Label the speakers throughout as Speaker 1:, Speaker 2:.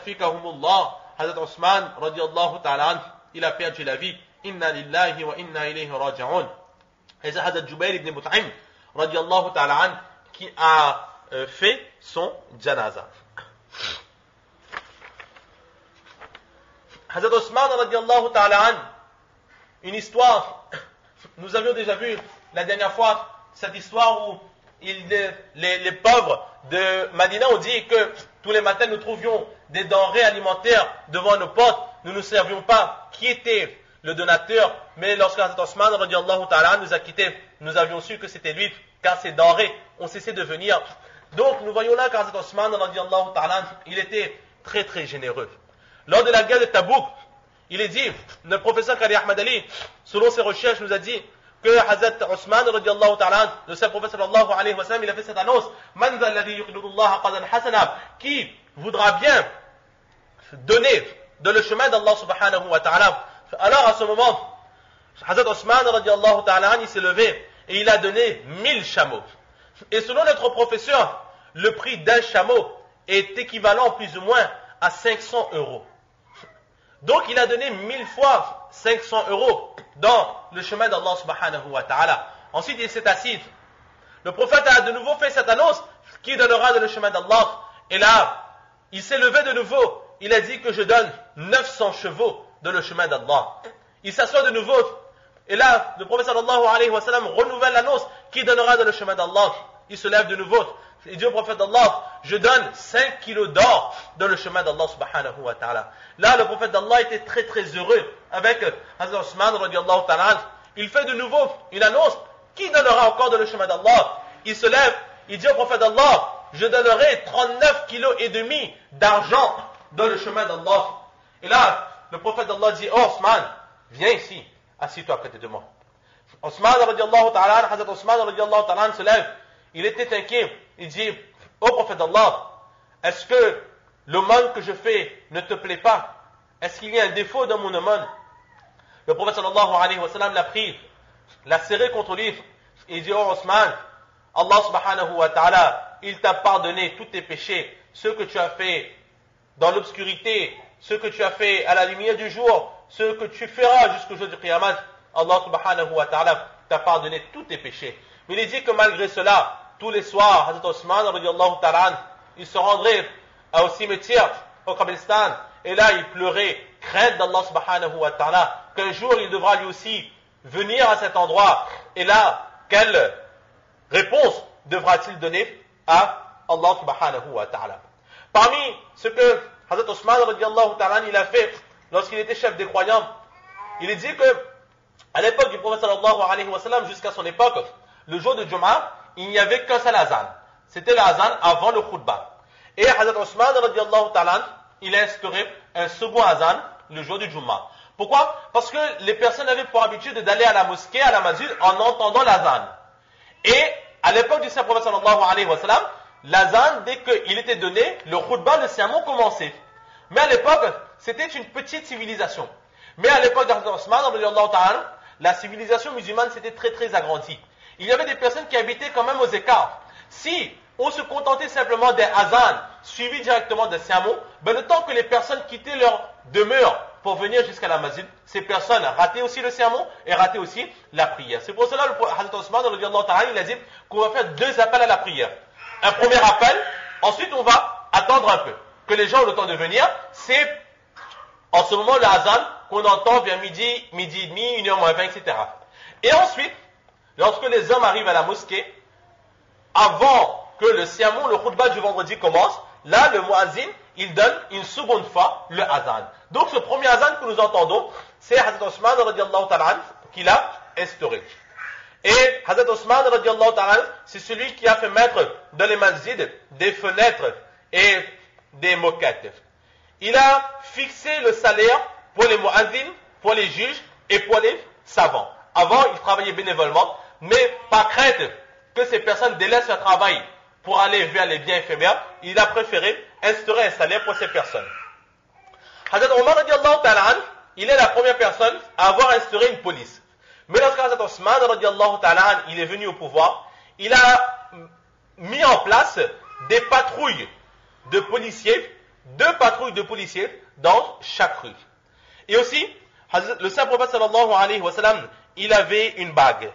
Speaker 1: yakfikahumullah, Hazrat Osman radiallahu ta'ala anhu, il a perdu la vie. Inna lillahi wa inna ilayhi raji'un. Et c'est Hazrat Jubayr ibn Mut'im radiallahu ta'ala anhu qui a fait son janaza. Hazrat Osman radiallahu ta'ala anhu, une histoire, nous avions déjà vu la dernière fois cette histoire où les pauvres de Madina ont dit que tous les matins nous trouvions des denrées alimentaires devant nos portes, nous ne savions pas qui était le donateur, mais lorsque Hazrat Osman radiallahu ta'ala nous a quittés, nous avions su que c'était lui, car ces denrées ont cessé de venir. Donc nous voyons là qu'Hazrat Osman radiallahu ta'ala, il était très très généreux. Lors de la guerre de Tabouk, il est dit, le professeur Qadi Ahmad Ali, selon ses recherches, nous a dit que Hazrat Osman radiallahu ta'ala, le saint prophète sallallahu alayhi wa sallam, il a fait cette annonce, Man dha alladhi yuqridullaha qadan hasana, qui voudra bien donner dans le chemin d'Allah subhanahu wa ta'ala. Alors à ce moment, Hazrat Osman radiallahu ta'ala, il s'est levé et il a donné 1000 chameaux. Et selon notre professeur, le prix d'un chameau est équivalent plus ou moins à 500 €. Donc il a donné 1000 fois 500 € dans le chemin d'Allah subhanahu wa ta'ala. Ensuite il s'est assis. Le prophète a de nouveau fait cette annonce, qui donnera dans le chemin d'Allah. Et là, il s'est levé de nouveau. Il a dit que je donne 900 chevaux dans le chemin d'Allah. Il s'assoit de nouveau. Et là, le prophète sallallahu alayhi wa sallam renouvelle l'annonce, qui donnera dans le chemin d'Allah. Il se lève de nouveau. Il dit au prophète d'Allah, je donne 5 kilos d'or dans le chemin d'Allah subhanahu wa ta'ala. Là, le prophète d'Allah était très très heureux avec Hazrat Osman radiallahu ta'ala. Il fait de nouveau une annonce, qui donnera encore dans le chemin d'Allah. Il se lève, il dit au prophète d'Allah, je donnerai 39 kilos et demi d'argent dans le chemin d'Allah. Et là, le prophète d'Allah dit, oh Osman, viens ici, assis-toi à côté de moi. Osman radiallahu ta'ala, Hazrat Osman radiallahu ta'ala se lève. Il était inquiet. Il dit, ô prophète d'Allah, est-ce que l'aumône que je fais ne te plaît pas? Est-ce qu'il y a un défaut dans mon aumône? Le prophète sallallahu alayhi wa sallam l'a pris, l'a serré contre lui. Il dit, ô Osman, Allah subhanahu wa ta'ala, il t'a pardonné tous tes péchés, ceux que tu as fait dans l'obscurité, ceux que tu as fait à la lumière du jour, ceux que tu feras jusqu'au jour du Qiyamah. Allah subhanahu wa ta'ala t'a pardonné tous tes péchés. Mais il dit que malgré cela, tous les soirs, Hazrat Osman radiallahu ta'ala, il se rendrait au cimetière, au Qabristan, et là il pleurait, crainte d'Allah subhanahu wa ta'ala, qu'un jour il devra lui aussi venir à cet endroit, et là, quelle réponse devra-t-il donner à Allah subhanahu wa ta'ala? Parmi ce que Hazrat Osman radiallahu ta'ala, il a fait lorsqu'il était chef des croyants, il est dit que, à l'époque du prophète sallallahu alayhi wa sallam, jusqu'à son époque, le jour de Jum'ah, il n'y avait qu'un seul azan. C'était l'azan avant le khutbah. Et Hazrat Osman radiallahu ta'ala, il a instauré un second azan le jour du Jum'ah. Pourquoi? Parce que les personnes avaient pour habitude d'aller à la mosquée, à la masjid, en entendant l'azan. Et à l'époque du saint prophète sallallahu alayhi wa sallam, l'azan, dès qu'il était donné, le khutbah, le sermon commençait. Mais à l'époque, c'était une petite civilisation. Mais à l'époque d'Hazrat Osman radiallahu ta'ala, la civilisation musulmane s'était très très agrandie. Il y avait des personnes qui habitaient quand même aux écarts. Si on se contentait simplement d'un azan suivi directement d'un sermon, le temps que les personnes quittaient leur demeure pour venir jusqu'à la masjid, ces personnes rataient aussi le sermon et rataient aussi la prière. C'est pour cela que le Hazrat Osman radiallahu ta'ala, il a dit qu'on va faire 2 appels à la prière. Un premier appel, ensuite on va attendre un peu, que les gens ont le temps de venir. C'est en ce moment le azan qu'on entend vers midi, midi et demi, 1h moins 20, etc. Et ensuite, lorsque les hommes arrivent à la mosquée, avant que le sermon, le khutbah du vendredi commence, là, le muazzin, il donne une seconde fois le azan. Donc, ce premier azan que nous entendons, c'est Hazrat Osman radiallahu ta'ala qui l'a instauré. Et Hazrat Osman radiallahu ta'ala, c'est celui qui a fait mettre dans les masjids des fenêtres et des moquettes. Il a fixé le salaire pour les muazzins, pour les juges et pour les savants. Avant, il travaillait bénévolement, mais par crainte que ces personnes délaissent leur travail pour aller vers les biens éphémères, il a préféré instaurer un salaire pour ces personnes. Hazrat Omar radiallahu ta'ala, il est la première personne à avoir instauré une police. Mais lorsque Hazrat Osman radiallahu ta'ala, il est venu au pouvoir, il a mis en place des patrouilles de policiers 2 patrouilles de policiers dans chaque rue. Et aussi, le saint prophète sallallahu alayhi wa sallam, il avait une bague.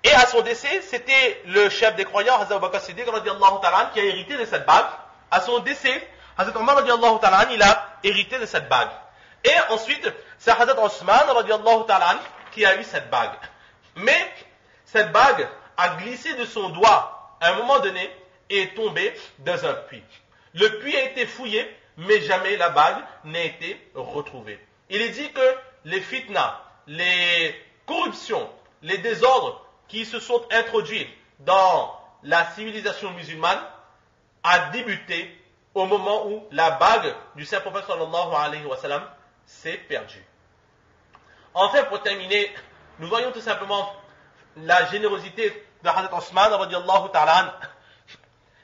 Speaker 1: Et à son décès, c'était le chef des croyants, Hazrat Abu Bakr Siddiq radiallahu ta'ala, qui a hérité de cette bague. À son décès, Hazrat Omar radiallahu ta'ala, il a hérité de cette bague. Et ensuite, c'est Hazrat Osman radiallahu ta'ala qui a eu cette bague. Mais cette bague a glissé de son doigt à un moment donné et est tombée dans un puits. Le puits a été fouillé, mais jamais la bague n'a été retrouvée. Il est dit que les fitnas, les corruptions, les désordres qui se sont introduits dans la civilisation musulmane a débuté au moment où la bague du saint prophète sallallahu alayhi wa sallam s'est perdue. Enfin, pour terminer, nous voyons tout simplement la générosité de Hazrat Osman radiallahu ta'ala.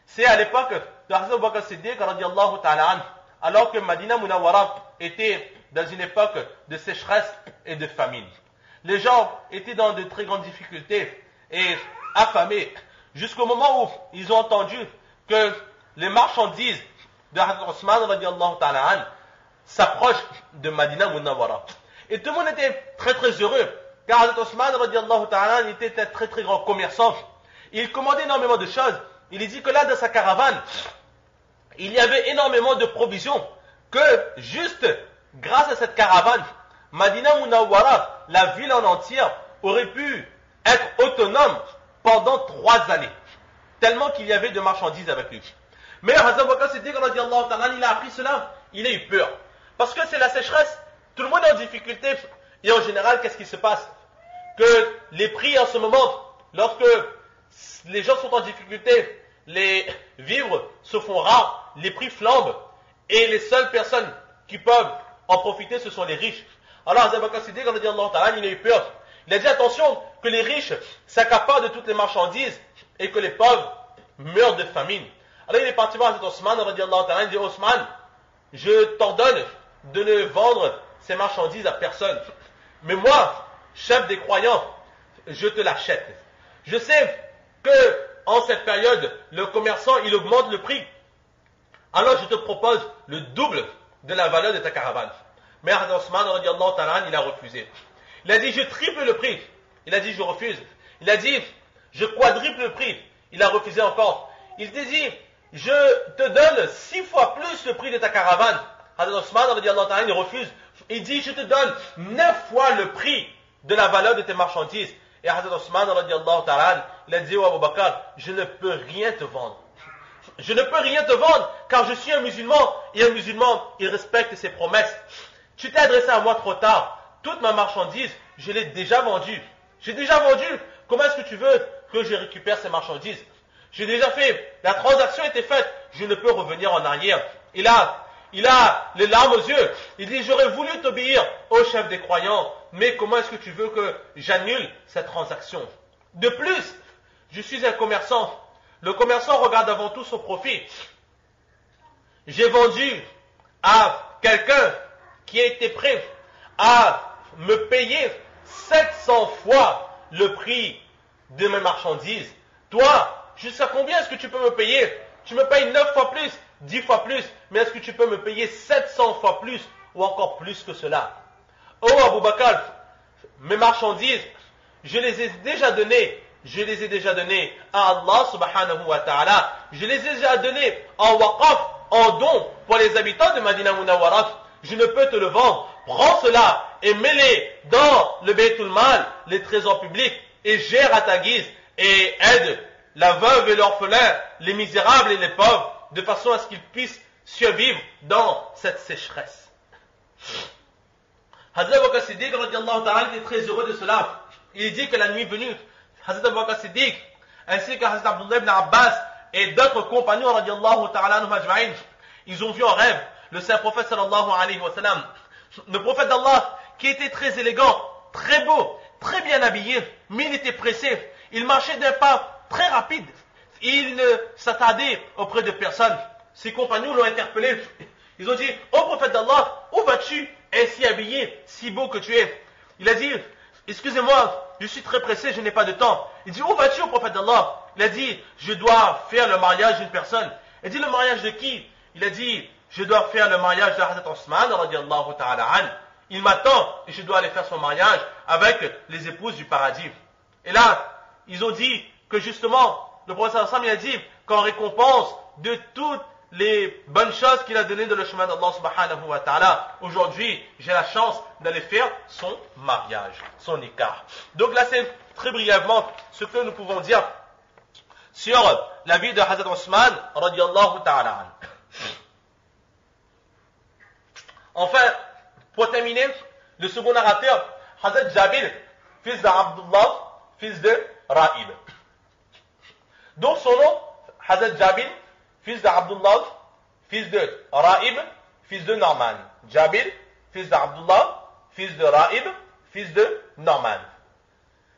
Speaker 1: C'est à l'époque de Hazrat Abu Bakr Siddiq radiallahu ta'ala, alors que Madina Munawwara était dans une époque de sécheresse et de famine. Les gens étaient dans de très grandes difficultés et affamés, jusqu'au moment où ils ont entendu que les marchandises de Hazrat Osman radiallahu ta'ala s'approchent de Madina Munawwara. Et tout le monde était très très heureux, car Hazrat Osman radiallahu ta'ala était un très très grand commerçant. Il commandait énormément de choses. Il dit que là, dans sa caravane, il y avait énormément de provisions, que juste grâce à cette caravane, Madina Munawwara, la ville en entière, aurait pu être autonome pendant 3 années, tellement qu'il y avait de marchandises avec lui. Mais Hazrat Abu Bakr Siddiq radiallahu ta'ala, il a appris cela, il a eu peur. Parce que c'est la sécheresse, tout le monde est en difficulté. Et en général, qu'est-ce qui se passe? Que les prix en ce moment, lorsque les gens sont en difficulté, les vivres se font rares, les prix flambent, et les seules personnes qui peuvent en profiter, ce sont les riches. Alors Hazrat Abu Bakr Siddiq radiallahu ta'ala, il a eu peur. Il a dit attention, que les riches s'accaparent de toutes les marchandises et que les pauvres meurent de famine. Alors il est parti voir Hazrat Osman radiallahu ta'ala, il dit Osman, je t'ordonne de ne vendre ces marchandises à personne. Mais moi, chef des croyants, je te l'achète. Je sais que en cette période, le commerçant, il augmente le prix. Alors je te propose le double de la valeur de ta caravane. Mais Hazrat Osman radiallahu ta'ala, il a refusé. Il a dit, je triple le prix. Il a dit, je refuse. Il a dit, je quadruple le prix. Il a refusé encore. Il dit, je te donne 6 fois plus le prix de ta caravane. Hazrat Osman radiallahu ta'ala, il refuse. Il dit, je te donne 9 fois le prix de la valeur de tes marchandises. Et Hazrat Osman radiallahu ta'ala, il a dit, oh Abu Bakr, je ne peux rien te vendre. Je ne peux rien te vendre, car je suis un musulman, et un musulman, il respecte ses promesses. Tu t'es adressé à moi trop tard. Toute ma marchandise, je l'ai déjà vendue. J'ai déjà vendu. Comment est-ce que tu veux que je récupère ces marchandises? J'ai déjà fait. La transaction était faite. Je ne peux revenir en arrière. Il a les larmes aux yeux. Il dit, j'aurais voulu t'obéir au chef des croyants, mais comment est-ce que tu veux que j'annule cette transaction? De plus, je suis un commerçant. Le commerçant regarde avant tout son profit. J'ai vendu à quelqu'un qui a été prêt à me payer 700 fois le prix de mes marchandises. Toi, jusqu'à combien est-ce que tu peux me payer? Tu me payes 9 fois plus, 10 fois plus, mais est-ce que tu peux me payer 700 fois plus ou encore plus que cela? Oh Abu Bakr, mes marchandises, je les ai déjà données à Allah subhanahu wa ta'ala. Je les ai déjà données en waqaf, en don pour les habitants de Madina Munawwara. Je ne peux te le vendre. Prends cela et mets-les dans le Baytul Mal, les trésors publics, et gère à ta guise et aide la veuve et l'orphelin, les misérables et les pauvres, de façon à ce qu'ils puissent survivre dans cette sécheresse. Hazrat Abu Bakr Siddiq radiallahu ta'ala était très heureux de cela. Il dit que la nuit venue, Hazrat Abu Bakr Siddiq, ainsi que Hazrat Abdullah ibn Abbas et d'autres compagnons radiallahu ta'ala anhum ajma'in, ils ont vu en rêve le saint prophète sallallahu alayhi wa sallam, le prophète d'Allah qui était très élégant, très beau, très bien habillé, mais il était pressé. Il marchait d'un pas très rapide. Il ne s'attardait auprès de personne. Ses compagnons l'ont interpellé. Ils ont dit, ô prophète d'Allah, où vas-tu ainsi habillé, si beau que tu es? Il a dit, excusez-moi, je suis très pressé, je n'ai pas de temps. Il dit, où vas-tu, ô prophète d'Allah? Il a dit, je dois faire le mariage d'une personne. Il dit, le mariage de qui? Il a dit, je dois faire le mariage de Hazrat Osman radiallahu ta'ala an. Il m'attend et je dois aller faire son mariage avec les épouses du paradis. Et là, ils ont dit que justement, le prophète sallallahu alayhi wa sallam, il a dit qu'en récompense de toutes les bonnes choses qu'il a données dans le chemin d'Allah subhanahu wa ta'ala, aujourd'hui, j'ai la chance d'aller faire son mariage, son écart. Donc là, c'est très brièvement ce que nous pouvons dire sur la vie de Hazrat Osman radiallahu ta'ala an. Enfin, pour terminer, le second narrateur, Hazrat Jabir, fils d'Abdullah, fils de Ra'ib. Donc son nom, Hazrat Jabir, fils d'Abdullah, fils de Ra'ib, fils de Norman. Jabir, fils d'Abdullah, fils de Ra'ib, fils de Norman.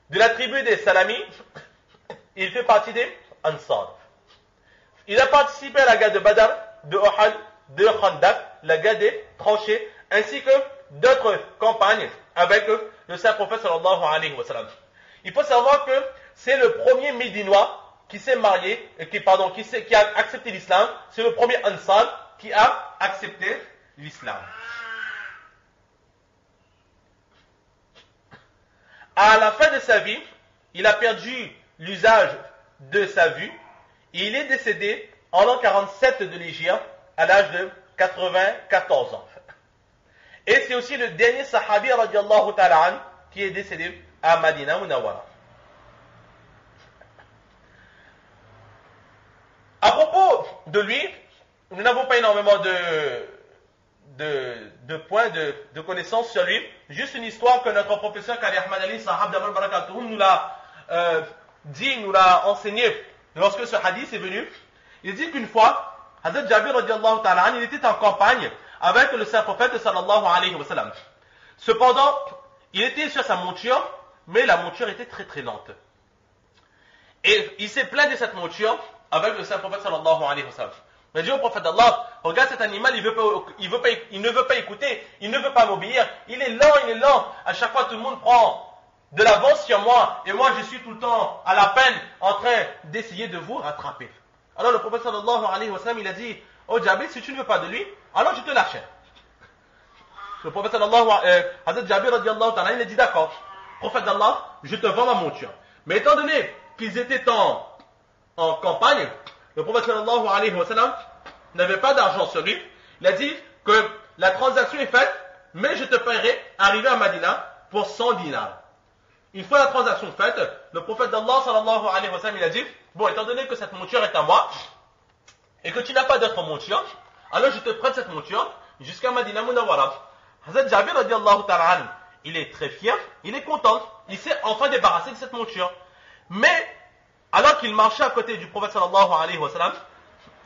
Speaker 1: De la tribu des Salami, il fait partie des Ansar. Il a participé à la guerre de Badr, de Uhud, de Khandaq, la guerre des tranchées, ainsi que d'autres campagnes avec le saint prophète sallallahu alayhi wa sallam. Il faut savoir que c'est le premier Médinois qui s'est marié, qui a accepté l'islam. C'est le premier Ansar qui a accepté l'islam. À la fin de sa vie, il a perdu l'usage de sa vue. Et il est décédé en l'an 47 de l'Hégire, à l'âge de 94 ans. Et c'est aussi le dernier sahabi radiallahu ta'ala an qui est décédé à Madina Munawwara. À propos de lui, nous n'avons pas énormément de points, de connaissances sur lui. Juste une histoire que notre professeur Qari Ahmad Ali Sahab Damal Barakatuhum nous l'a dit, nous l'a enseigné lorsque ce hadith est venu. Il dit qu'une fois, Hazrat Jabir radiallahu ta'ala an, il était en campagne avec le saint prophète sallallahu alayhi wa sallam. Cependant, il était sur sa monture, mais la monture était très très lente. Et il s'est plaint de cette monture avec le saint prophète sallallahu alayhi wa sallam. Il a dit au prophète d'Allah, regarde cet animal, il ne veut pas écouter, il ne veut pas m'obéir, il est lent, à chaque fois tout le monde prend de l'avance sur moi, et moi je suis tout le temps à la peine en train d'essayer de vous rattraper. Alors le prophète sallallahu alayhi wa sallam, il a dit, oh Jabir, si tu ne veux pas de lui, alors je te lâche. Le prophète Hazrat Jabir radiallahu ta'ala, il a dit, d'accord, prophète d'Allah, je te vends ma monture. Mais étant donné qu'ils étaient en campagne, le prophète sallallahu alayhi wa sallam n'avait pas d'argent sur lui. Il a dit que la transaction est faite, mais je te paierai arrivé à Madina pour 100 dinars. Une fois la transaction faite, le prophète d'Allah sallallahu alayhi wa sallam, il a dit, bon, étant donné que cette monture est à moi, et que tu n'as pas d'autre monture, alors je te prête cette monture jusqu'à Madina Munawwara. Hazrat Jabir radiallahu ta'ala, il est très fier, il est content, il s'est enfin débarrassé de cette monture. Mais, alors qu'il marchait à côté du prophète sallallahu alayhi wa sallam,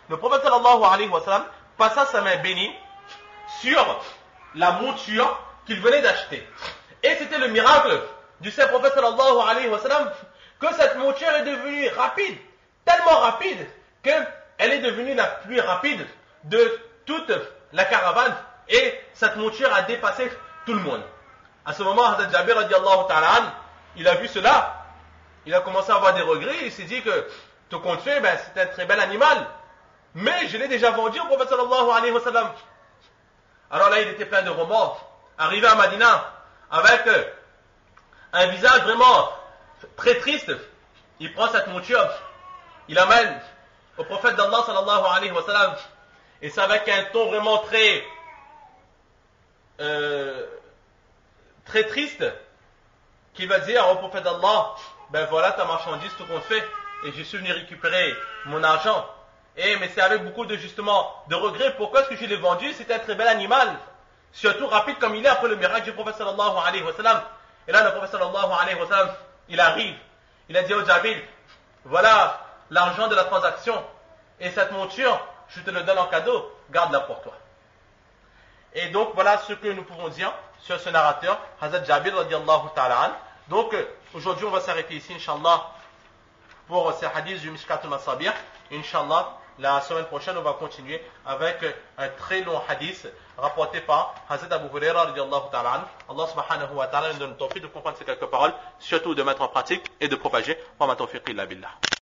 Speaker 1: le prophète sallallahu alayhi wa sallam passa sa main bénie sur la monture qu'il venait d'acheter. Et c'était le miracle du saint prophète sallallahu alayhi wa sallam que cette monture est devenue rapide, tellement rapide qu'elle est devenue la plus rapide de toute la caravane et cette monture a dépassé tout le monde. À ce moment, Hazrat Jabir radiallahu ta'ala an, il a vu cela, il a commencé à avoir des regrets, il s'est dit que tout compte fait, c'est un très bel animal, mais je l'ai déjà vendu au prophète sallallahu alayhi wa sallam. Alors là, il était plein de remords. Arrivé à Madina, avec un visage vraiment très triste, il prend cette monture, il l'amène au prophète d'Allah sallallahu alayhi wa sallam, et c'est avec un ton vraiment très triste qu'il va dire au prophète d'Allah, ben voilà ta marchandise, tout compte fait, et je suis venu récupérer mon argent. Mais c'est avec beaucoup de regrets. Pourquoi est-ce que je l'ai vendu? C'était un très bel animal, surtout rapide comme il est après le miracle du prophète sallallahu alayhi wa sallam. Et là le prophète sallallahu alayhi wa sallam, il arrive, il a dit au Jabir, voilà l'argent de la transaction, et cette monture, je te le donne en cadeau, garde-la pour toi. Et donc voilà ce que nous pouvons dire sur ce narrateur, Hazrat Jabir radiallahu ta'ala an. Donc aujourd'hui on va s'arrêter ici, Inch'Allah, pour ces hadiths du Mishkat al-Masabir. Inch'Allah, la semaine prochaine on va continuer avec un très long hadith rapporté par Hazrat Abu Huraira radiallahu ta'ala an. Allah subhanahu wa ta'ala nous donne le tawfiq de comprendre ces quelques paroles, surtout de mettre en pratique et de propager. Wa ma tawfiq illa billah.